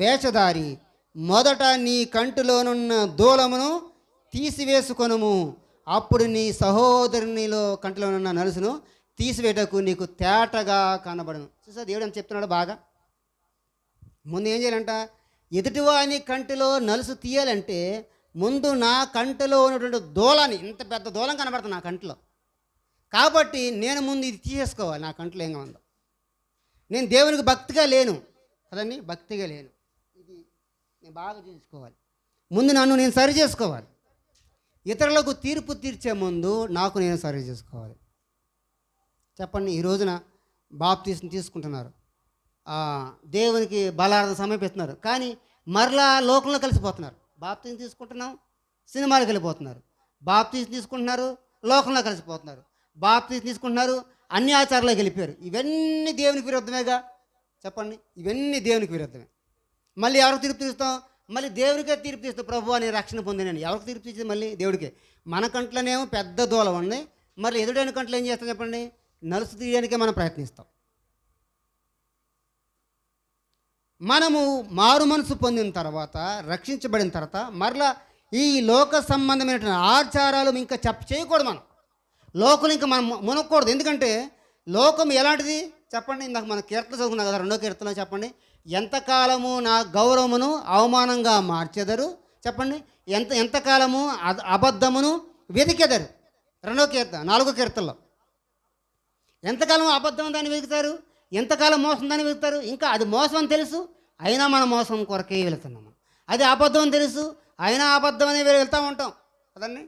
వేషధారి, మొదట నీ కంటిలోనున్న దూలమును తీసివేసుకొనుము, అప్పుడు నీ సహోదరునిలో కంటిలోనున్న నలుసును తీసివేటకు నీకు తేటగా కనబడను. చూసా దేవుడు అని చెప్తున్నాడు. బాగా ముందు ఏం చేయాలంట? ఎదుటివాని కంటిలో నలుసు తీయాలంటే ముందు నా కంటిలో ఉన్నటువంటి దూలాన్ని, ఇంత పెద్ద దూలం కనబడుతుంది నా కంటిలో, కాబట్టి నేను ముందు ఇది తీసేసుకోవాలి. నా కంటిలో ఏం ఉందో, నేను దేవునికి భక్తిగా లేను కదండి, భక్తిగా లేను, ఇది నేను బాగా చూసుకోవాలి. ముందు నన్ను నేను సరి చేసుకోవాలి. ఇతరులకు తీర్పు తీర్చే ముందు నాకు నేను సరి చేసుకోవాలి. చెప్పండి, ఈ రోజున బాప్తీసం తీసుకుంటున్నారు, దేవునికి బలార్థం సమర్పిస్తున్నారు, కానీ మరలా లోకంలో కలిసిపోతున్నారు. బాప్తీసం తీసుకుంటున్నాం, సినిమాలకు వెళ్ళిపోతున్నారు. బాప్తీసం తీసుకుంటున్నారు, లోకంలో కలిసిపోతున్నారు. బాప్తీసం తీసుకుంటున్నారు, అన్ని ఆచారాలకు వెళ్ళిపోయారు. ఇవన్నీ దేవునికి విరుద్ధమేగా? చెప్పండి, ఇవన్నీ దేవునికి విరుద్ధమే. మళ్ళీ ఎవరికి తీర్పు తీస్తాం? మళ్ళీ దేవునికే తీర్పు తీస్తాం. ప్రభు అని రక్షణ పొందినని ఎవరికి తీర్పు తీస్తే? మళ్ళీ దేవుడికే. మన కంట్లోనేమో పెద్ద దూలం ఉంది, మళ్ళీ ఎదుడైన కంట్లో ఏం చేస్తాం చెప్పండి? నలుసు తీయడానికే మనం ప్రయత్నిస్తాం. మనము మారు మనసు పొందిన తర్వాత, రక్షించబడిన తర్వాత మరలా ఈ లోక సంబంధమైనటువంటి ఆచారాలు ఇంకా చేయకూడదు. మనం లోకం ఇంకా మనం మునక్కూడదు. ఎందుకంటే లోకం ఎలాంటిది చెప్పండి? ఇందాక మన కీర్తన చదువుకున్నాం కదా, 2వ కీర్తన. చెప్పండి, ఎంతకాలము నా గౌరవమును అవమానంగా మార్చెదరు. చెప్పండి, ఎంతకాలము అబద్ధమును వెతికెదరు. 2వ కీర్తన, 4వ కీర్తనలో ఎంతకాలం అబద్ధం దాన్ని వెతుకుతారు, ఎంతకాలం మోసం దాన్ని వెతుకుతారు. ఇంకా అది మోసం అని తెలుసు, అయినా మనం మోసం కొరకే వెళుతున్నాము. అది అబద్ధం అని తెలుసు, అయినా అబద్ధం అనే వెళ్తూ ఉంటాం కదండి.